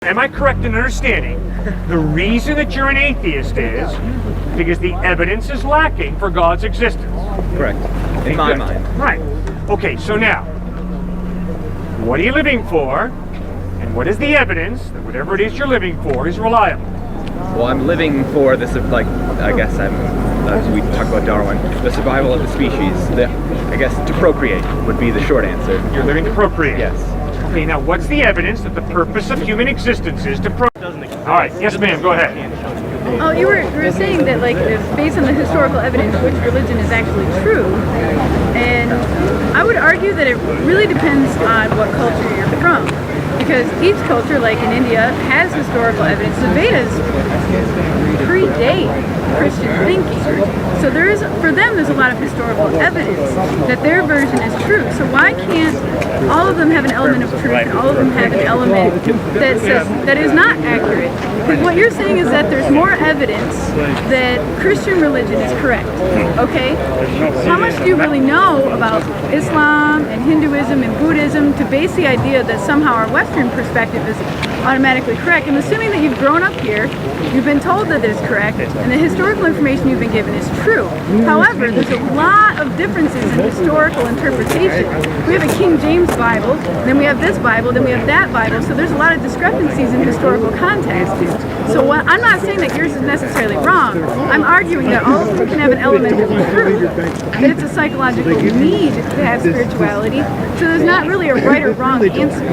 Am I correct in understanding the reason that you're an atheist is because the evidence is lacking for God's existence? Correct. In my mind. Right. Okay, so now, what are you living for? And what is the evidence that whatever it is you're living for is reliable? Well, I'm living for this, like, I guess as we talk about Darwin, the survival of the species. I guess to procreate would be the short answer. You're living to procreate? Yes. Okay, now what's the evidence that the purpose of human existence is to procreate? All right, yes ma'am, go ahead. Oh, you were saying that, like, based on the historical evidence, which religion is actually true, and I would argue that it really depends on what culture you're from, because each culture, like in India, has historical evidence. The Vedas predate Christian thinking, so for them there's a lot of historical evidence that their version is true. So why can't all of them have an element of truth, and all of them have an element that says that is not accurate? Because what you're saying is that there's more evidence that Christian religion is correct. Okay? How much do you really know about Islam and Hinduism and Buddhism to base the idea that somehow our Western perspective is automatically correct? And assuming that you've grown up here, you've been told that it is correct, and the historical information you've been given is true. However, there's a lot of differences in historical interpretation. We have a King James Bible, then we have this Bible, then we have that Bible, so there's a lot of discrepancies in historical context. So I'm not saying that yours is necessarily wrong. I'm arguing that all of them can have an element of truth, that it's a psychological need to have spirituality, so there's not really a right or wrong answer.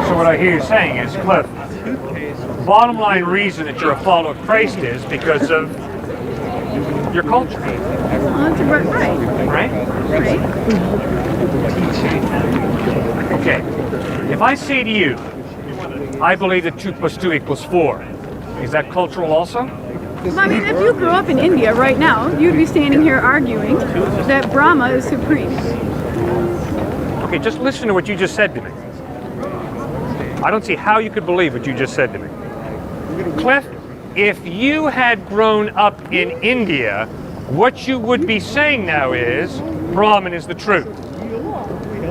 So what I hear you saying is, Cliff, the bottom line reason that you're a follower of Christ is because of your culture. Well, that's right. Right? Right. Okay. If I say to you, I believe that 2 + 2 = 4, is that cultural also? Well, I mean, if you grew up in India right now, you'd be standing here arguing that Brahma is supreme. Okay, just listen to what you just said to me. I don't see how you could believe what you just said to me. Cliff, if you had grown up in India, what you would be saying now is Brahman is the truth.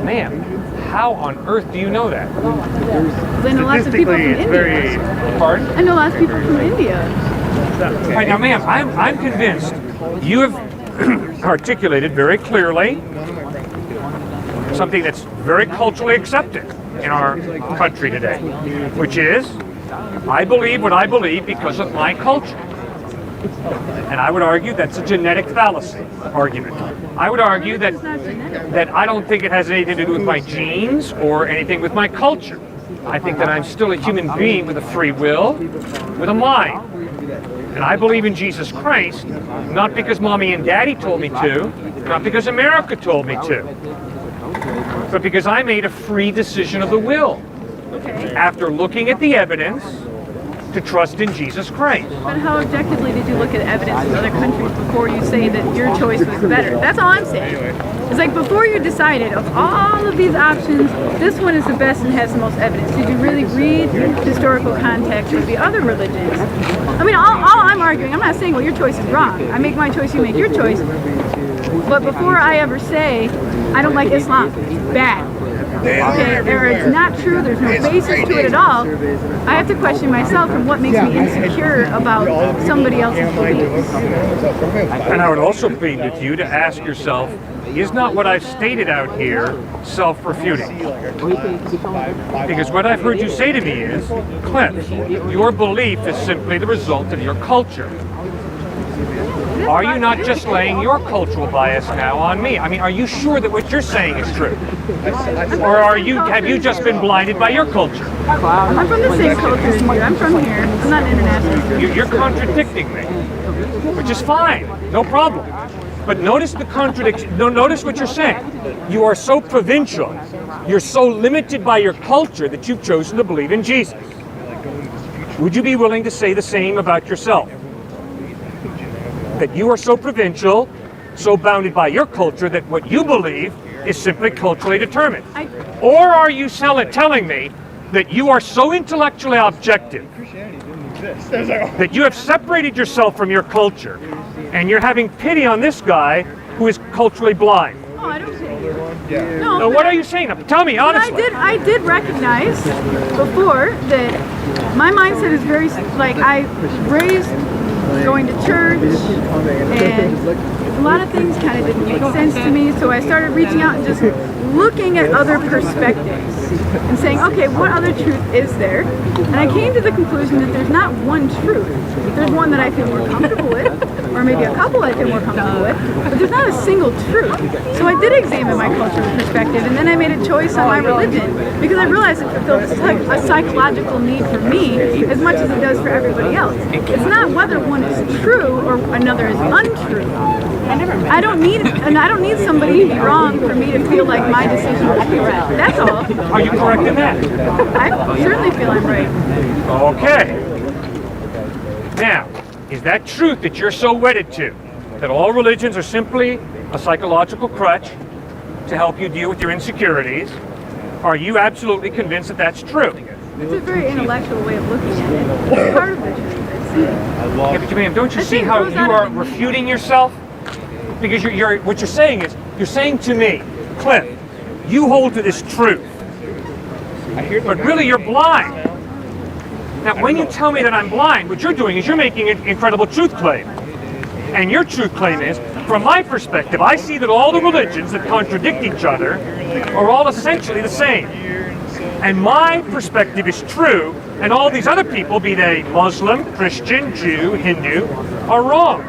Ma'am, how on earth do you know that? I know lots of people from India. Pardon? I know lots of people from India. Right, now ma'am, I'm convinced you have articulated very clearly something that's very culturally accepted in our country today, which is, I believe what I believe because of my culture. And I would argue that's a genetic fallacy argument. I would argue that I don't think it has anything to do with my genes or anything with my culture. I think that I'm still a human being with a free will, with a mind. And I believe in Jesus Christ, not because mommy and daddy told me to, not because America told me to, but because I made a free decision of the will after looking at the evidence to trust in Jesus Christ. But how objectively did you look at evidence in other countries before you say that your choice was better? That's all I'm saying. It's like before you decided of all of these options, this one is the best and has the most evidence. Did you really read historical context of the other religions? I mean, all I'm arguing, I'm not saying, well, your choice is wrong. I make my choice, you make your choice. But before I ever say, I don't like Islam, it's bad. Okay, or it's not true, there's no basis to it at all, I have to question myself and what makes me insecure about somebody else's beliefs. And I would also plead with you to ask yourself, is not what I've stated out here self-refuting? Because what I've heard you say to me is, Cliff, your belief is simply the result of your culture. Are you not just laying your cultural bias now on me? I mean, are you sure that what you're saying is true? Or have you just been blinded by your culture? I'm from the same culture as you. I'm from here. I'm not an international student. You're contradicting me, which is fine, no problem. But notice the contradiction. No, notice what you're saying. You are so provincial, you're so limited by your culture that you've chosen to believe in Jesus. Would you be willing to say the same about yourself? That you are so provincial, so bounded by your culture that what you believe is simply culturally determined? Or are you telling me that you are so intellectually objective that you have separated yourself from your culture and you're having pity on this guy who is culturally blind? I don't pity you. Yeah. No, So what are you saying? Tell me but honestly. I did recognize before that my mindset is very, like, I raised going to church, and a lot of things kind of didn't make sense to me, so I started reaching out and just looking at other perspectives and saying, okay, what other truth is there? And I came to the conclusion that there's not one truth. There's one that I feel more comfortable with, or maybe a couple I feel more comfortable with, but there's not a single truth. So I did examine my cultural perspective, and then I made a choice on my religion, because I realized it fulfills a psychological need for me as much as it does for everybody else. It's not whether one is true or another is untrue. I don't need somebody to be wrong for me to feel like my decision is correct. That's all. Are you correct in that? I certainly feel I'm right. Okay. Now, is that truth that you're so wedded to? That all religions are simply a psychological crutch to help you deal with your insecurities? Are you absolutely convinced that that's true? It's a very intellectual way of looking at it. It's part of the truth, I'd say. Yeah, but ma'am, don't you I see think how those you are- are refuting yourself? Because what you're saying is, you're saying to me, Cliff, you hold to this truth, but really you're blind. Now, when you tell me that I'm blind, what you're doing is you're making an incredible truth claim. And your truth claim is, from my perspective, I see that all the religions that contradict each other are all essentially the same. And my perspective is true, and all these other people, be they Muslim, Christian, Jew, Hindu, are wrong.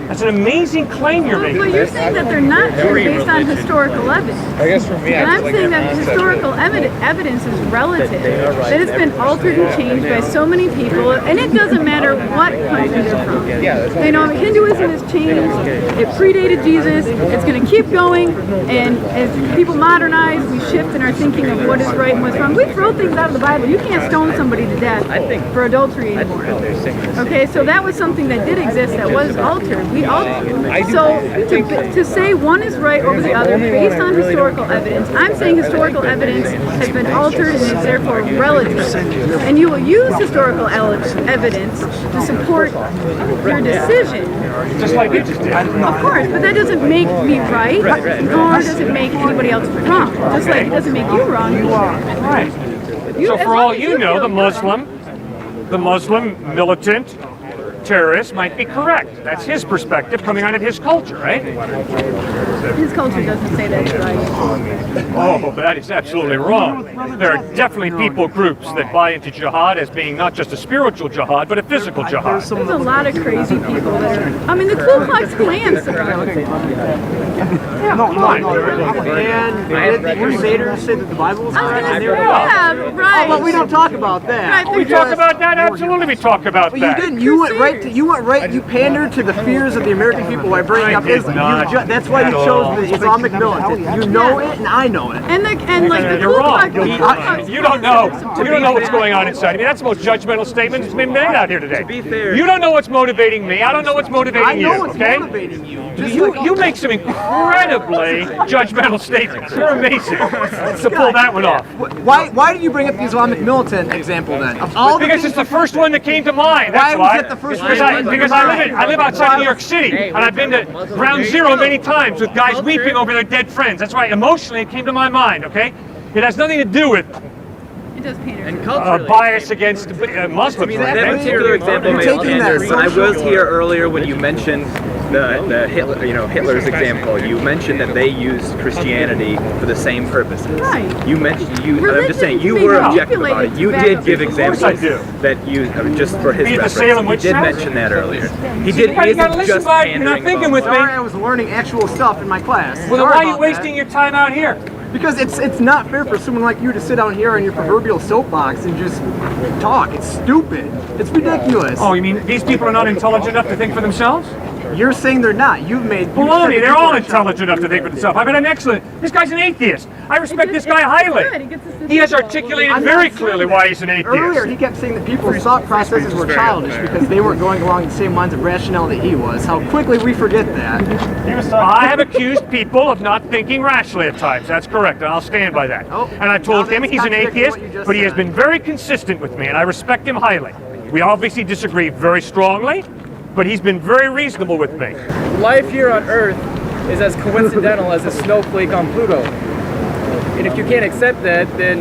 That's an amazing claim you're making. But you're saying that they're not true based on historical evidence. I guess for me, And I I'm just like saying that that concept. historical evidence is relative. That it's been altered and changed by so many people, and it doesn't matter what country they're from. You know, Hinduism has changed. It predated Jesus. It's going to keep going. And as people modernize, we shift in our thinking of what is right and what's wrong. We throw things out of the Bible. You can't stone somebody to death for adultery anymore. Okay, so that was something that did exist that was altered. We altered. So to say one is right over the other based on historical evidence, I'm saying historical evidence has been altered and is therefore relative. And you will use historical evidence to support your decision. Just like you just did. Of course, but that doesn't make me right, nor does it make anybody else wrong. Just like it doesn't make you wrong. Right. You- So as for long all as you know, feel the Muslim militant terrorist might be correct. That's his perspective coming out of his culture, right? his culture doesn't say that's right. Oh, but that is absolutely wrong. There are definitely people groups that buy into jihad as being not just a spiritual jihad, but a physical jihad. There's a lot of crazy people that are. I mean, the Ku Klux Klan supports it. And did the Crusaders say that the Bible was I was correct? gonna And say, they were yeah, right. But we don't talk about that. Right, We talk about that? Absolutely we talk about But you that. didn't. You went right. You pandered to the fears of the American people by bringing I up did Islam. not That's why you at all. chose the Islamic militant. You know it, and I know it. And like the You're Ku wrong. Klux Klan. You don't know. You don't know what's going on inside. I mean, that's the most judgmental statement that's been made out here today. be fair- You don't know what's motivating me. I don't know what's I motivating know you. what's Okay? motivating you. You make some incredibly judgmental statements. You're amazing to pull that one off. Why did you bring up the Islamic militant example then? Of all the Because it's the first one that came to mind. That's Why was it the first one? Because I live outside New York City, and I've been to Ground Zero many times with guys weeping over their dead friends. That's why emotionally it came to my mind. Okay, it has nothing to do with It does paint And her. culturally, bias against Muslims. that right? particular example You're made taking that sense. I social- was here earlier when you mentioned the Hitler, Hitler's example. You mentioned that they used Christianity for the same purposes. Right. You mentioned I'm just saying you Religion's were being objective about it. manipulated You to did back give up. Of course examples I do. that you just for his Be it the reference. Salem You witch did trials? mention that earlier. He See, did. you He gotta isn't listen, just bud. You're not pandering thinking about with that. me. Sorry, I was learning actual stuff in my class. Well, then Sorry why are you about wasting that. your time out here? Because it's not fair for someone like you to sit down here on your proverbial soapbox and just talk. It's stupid. It's ridiculous. Oh, you mean these people are not intelligent enough to think for themselves? You're saying they're not. You've made. Baloney, they're all intelligent enough to think for themselves. I've been an excellent. This guy's an atheist. I respect this guy Good. highly. It gets us to He has think. articulated I'm very not saying clearly that. why he's an Earlier, atheist. he kept saying that people's thought processes were childish because they weren't going along the same lines of rationality he was. How quickly we forget that. I have accused people of not thinking rationally at times. That's correct, and I'll stand by that. Oh, And I told now him that's he's an contradicting atheist, what you just but he has said. been very consistent with me, and I respect him highly. We obviously disagree very strongly, but he's been very reasonable with me. Life here on Earth is as coincidental as a snowflake on Pluto. And if you can't accept that, then,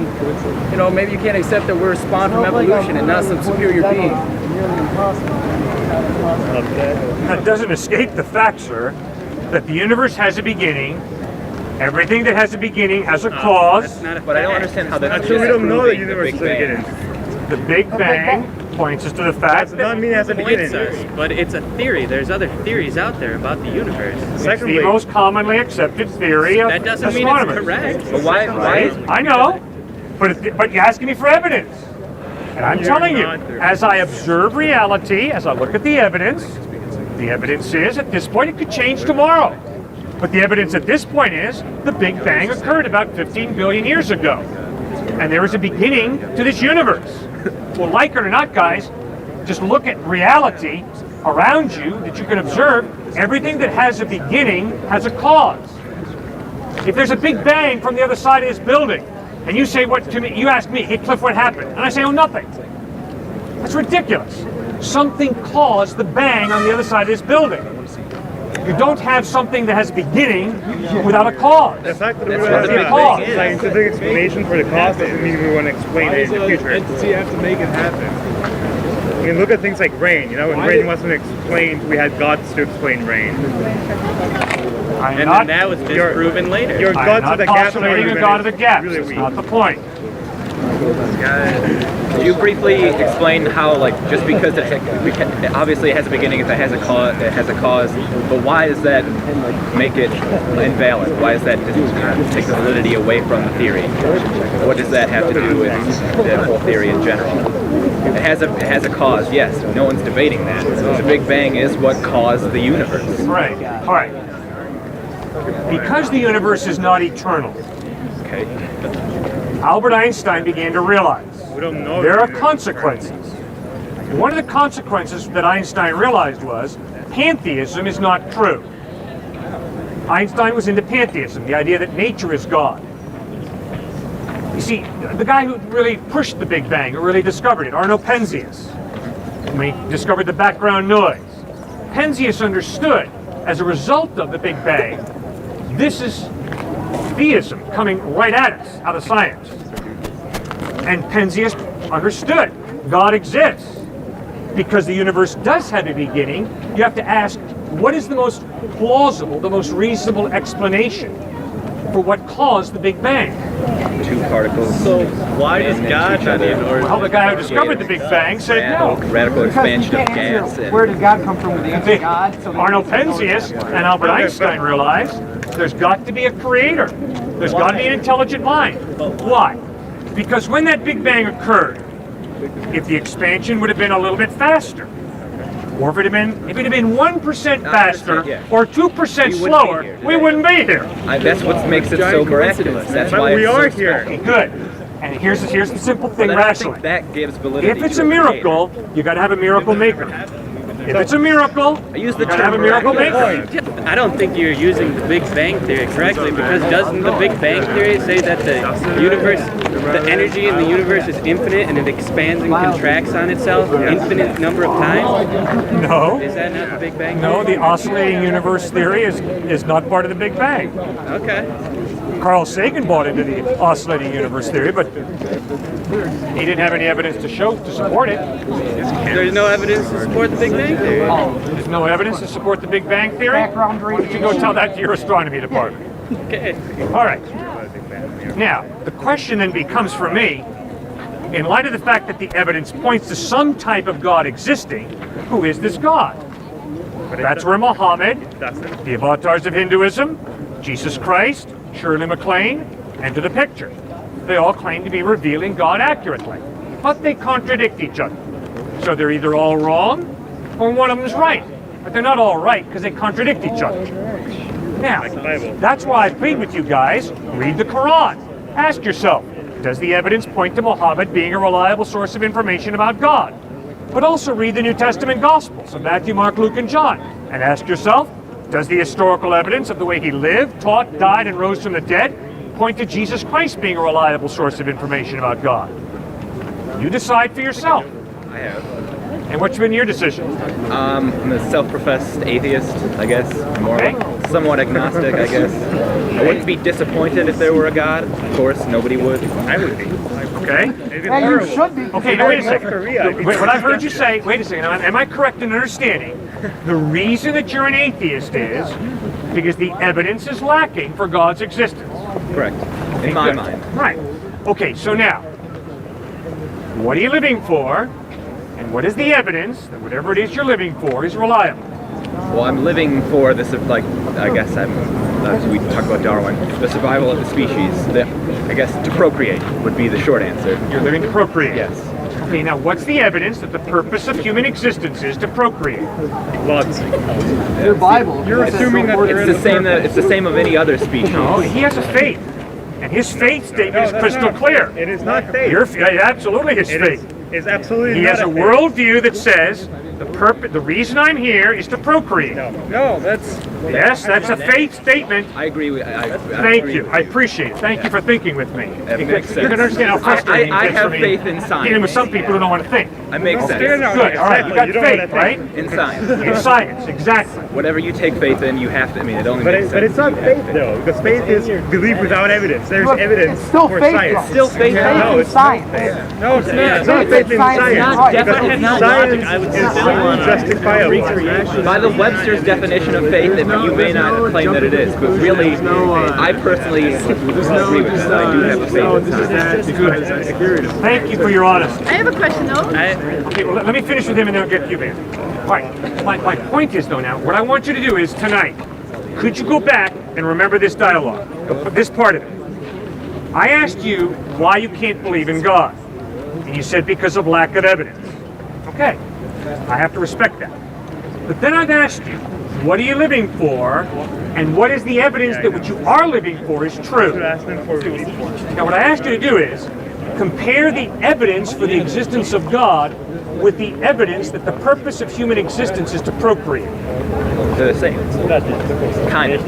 you know, maybe you can't accept that we're spawned from evolution and not some superior being. That doesn't escape the fact, sir, that the universe has a beginning. Everything that has a beginning has a cause. But I don't understand how that's So we don't know the disproving universe is Big beginning. Bang. The Big Bang points us to the fact That doesn't mean it has a beginning. Points us, but it's a theory. There's other theories out there about the universe. it's Secondly, the most commonly accepted theory of That doesn't mean it's astronomers. correct. But why I know, but you're asking me for evidence. And I'm telling you, as I observe reality, as I look at the evidence is at this point it could change tomorrow. But the evidence at this point is the Big Bang occurred about 15 billion years ago. And there is a beginning to this universe. Well, like it or not, guys, just look at reality around you that you can observe. Everything that has a beginning has a cause. If there's a Big Bang from the other side of this building, and you say what to me, you ask me, hey Cliff, what happened? And I say, oh, nothing. That's ridiculous. Something caused the bang on the other side of this building. You don't have something that has a beginning without a cause. the fact that we That's don't what have the a Big Bang is. scientific explanation for the cause doesn't mean we want to explain it in the future. Entity have to make it happen. I mean, look at things like rain. You know, when rain wasn't explained, we had gods to explain rain. I'm And not, then that was disproven later. Your I'm gods not of the gaps postulating a argument god of the is gaps. really That's weak. not the point. Could you briefly explain how, like, just because obviously it has a beginning, if it has a cause, it has a cause, but why does that make it invalid? Why does that take the validity away from the theory? What does that have to do with the whole theory in general? It has a cause, yes. No one's debating that. The Big Bang is what caused the universe. Right. All right. Because the universe is not eternal, Okay. Albert Einstein began to realize We don't know. there are consequences. One of the consequences that Einstein realized was pantheism is not true. Einstein was into pantheism, the idea that nature is God. You see, the guy who really pushed the Big Bang, who really discovered it, Arno Penzias, when he discovered the background noise. Penzias understood, as a result of the Big Bang, this is theism coming right at us out of science. And Penzias understood God exists. Because the universe does have a beginning, you have to ask, what is the most plausible, the most reasonable explanation for what caused the Big Bang? Two particles. So why does God have the authority? Well, the guy who discovered the Big Bang said no. Radical expansion of gas. Where did God come from with the answer God? So Arno Penzias and Albert Einstein realized there's got to be a creator. There's got to be an intelligent mind. Why? Because when that Big Bang occurred, if the expansion would have been a little bit faster, or if it had been 1% faster or 2% slower, we wouldn't be here. That's what makes it so miraculous. That's why But we it's so are special. here. Good. And here's the simple thing But I don't rationally. think that gives validity. If it's to a creator. miracle, you got to have a miracle maker. If it's a miracle, I use the you got to have a term miracle miraculous. maker. I don't think you're using the Big Bang Theory correctly, because doesn't the Big Bang Theory say that the universe, the energy in the universe is infinite and it expands and contracts on itself an infinite number of times? No. Is that not the Big Bang No, Theory? the oscillating universe theory is not part of the Big Bang. Okay. Carl Sagan bought into the oscillating universe theory, but he didn't have any evidence to support it. There's no evidence to support the Big Bang Theory. There's no evidence to support the Big Bang theory. Why don't you go tell that to your astronomy department? Okay. All right. Now, the question then becomes for me, in light of the fact that the evidence points to some type of God existing, who is this God? That's where Muhammad, the avatars of Hinduism, Jesus Christ, Shirley MacLaine, enter the picture. They all claim to be revealing God accurately, but they contradict each other. So they're either all wrong, or one of them's right. But they're not all right because they contradict each other. Now, that's why I plead with you guys, read the Quran. Ask yourself, does the evidence point to Muhammad being a reliable source of information about God? But also read the New Testament Gospels of Matthew, Mark, Luke, and John. And ask yourself, does the historical evidence of the way he lived, taught, died, and rose from the dead point to Jesus Christ being a reliable source of information about God? You decide for yourself. I have. And what's been your decision? I'm a self-professed atheist, I guess. More Okay. somewhat agnostic, I guess. I wouldn't be disappointed if there were a God. Of course, nobody would. I would be. Okay. Yeah, you should be. Okay, now wait a second. Korea, I'd be What I've heard you say, wait a second, now, am I correct in understanding the reason that you're an atheist is because the evidence is lacking for God's existence? Correct. In my mind. Right. Okay, so now, what are you living for? And what is the evidence that whatever it is you're living for is reliable? Well, I'm living for this, like, I guess we talk about Darwin, the survival of the species. I guess to procreate would be the short answer. You're living to procreate. Yes. Okay, now what's the evidence that the purpose of human existence is to procreate? Lots. Your Bible. You're assuming that there It's is the same. It's the same of any other species. Oh, he has a faith. And his faith statement is crystal clear. It is not faith. Absolutely his It faith. is absolutely He not has a faith. worldview that says the reason I'm here is to procreate. No, that's Yes, that's a faith statement. I agree with. I Thank agree you. with I appreciate it. Thank you for thinking with me. That You makes can sense. understand how frustrating I it is have for me faith in science. dealing with some people who don't want to think. It makes sense. Good. All right. You got don't faith, wanna think. right? In science. In science, exactly. Whatever you take faith in, you have to. I mean, it only But, makes sense. it's not You have faith though, because faith is belief without evidence. There's Look, evidence it's still for faith, science. though. Still faith. No, in it's science. No, it's not. It's not It's faith in science. science. It's not Because definitely not science logic. I would is still wanna justifiable. By the Webster's definition of faith, you may not claim that it is, but really, I personally agree with that. I do have a faith in science. Thank you for your honesty. I have a question though. Okay, well, let me finish with him and then I'll get to you, man. All right, my point is, though, now, what I want you to do is, tonight, could you go back and remember this dialogue, this part of it? I asked you why you can't believe in God, and you said because of lack of evidence. Okay, I have to respect that. But then I've asked you, what are you living for, and what is the evidence that what you are living for is true? Now, what I asked you to do is, compare the evidence for the existence of God with the evidence that the purpose of human existence is to procreate. They're the same. Kind of.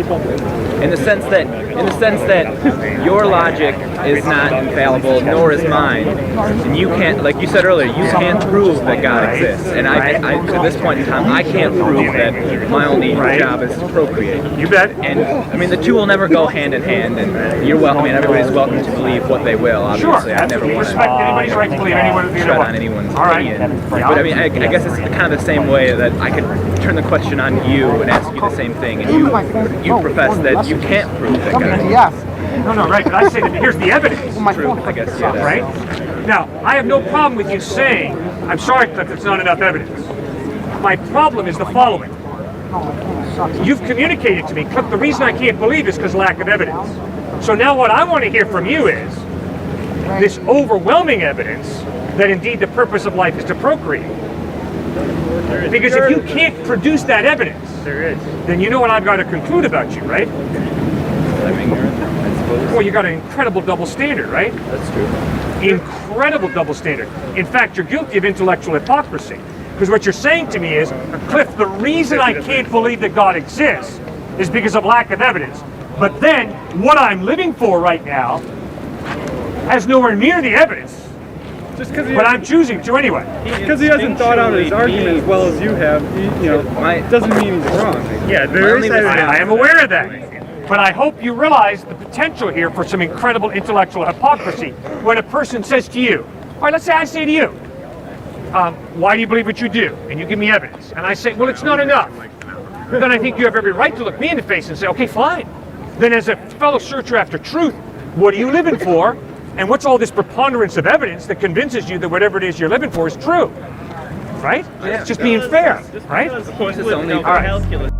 In the sense that your logic is not infallible, nor is mine. And you can't, like you said earlier, you can't prove that God exists. And I to this point in time, I can't prove that my only job is to procreate. You bet. And I mean, the two will never go hand in hand. And you're welcome. I mean, everybody's welcome to believe what they will. Obviously, Sure, I never absolutely. want Respect to anybody's right to believe anyone. tread on anyone's All right. opinion. But I mean, I guess it's kind of the same way that I could turn the question on you and ask you the same thing, and you profess that you can't prove that God exists. Yes. No, right, but I say that here's the evidence. True, I guess. Yeah, that's Right? Now, I have no problem with you saying, I'm sorry, Cliff, it's not enough evidence. My problem is the following. You've communicated to me, Cliff, the reason I can't believe is because lack of evidence. So now what I want to hear from you is this overwhelming evidence that indeed the purpose of life is to procreate. Because if you can't produce that evidence, then you know what I've got to conclude about you, right? I'm ignorant, I suppose. Well, you got an incredible double standard, right? That's true. Incredible double standard. In fact, you're guilty of intellectual hypocrisy. Because what you're saying to me is, Cliff, the reason I can't believe that God exists is because of lack of evidence. But then, what I'm living for right now has nowhere near the evidence. Just because But I'm choosing to anyway. he hasn't thought out his argument as well as you have, doesn't mean he's wrong. Yeah, there is evidence. I am aware of that. But I hope you realize the potential here for some incredible intellectual hypocrisy when a person says to you, all right, let's say I say to you, why do you believe what you do? And you give me evidence. And I say, well, it's not enough. Then I think you have every right to look me in the face and say, okay, fine. Then as a fellow searcher after truth, what are you living for? And what's all this preponderance of evidence that convinces you that whatever it is you're living for is true? Right? It's just being fair, right? Of course, it's only All right. calculus.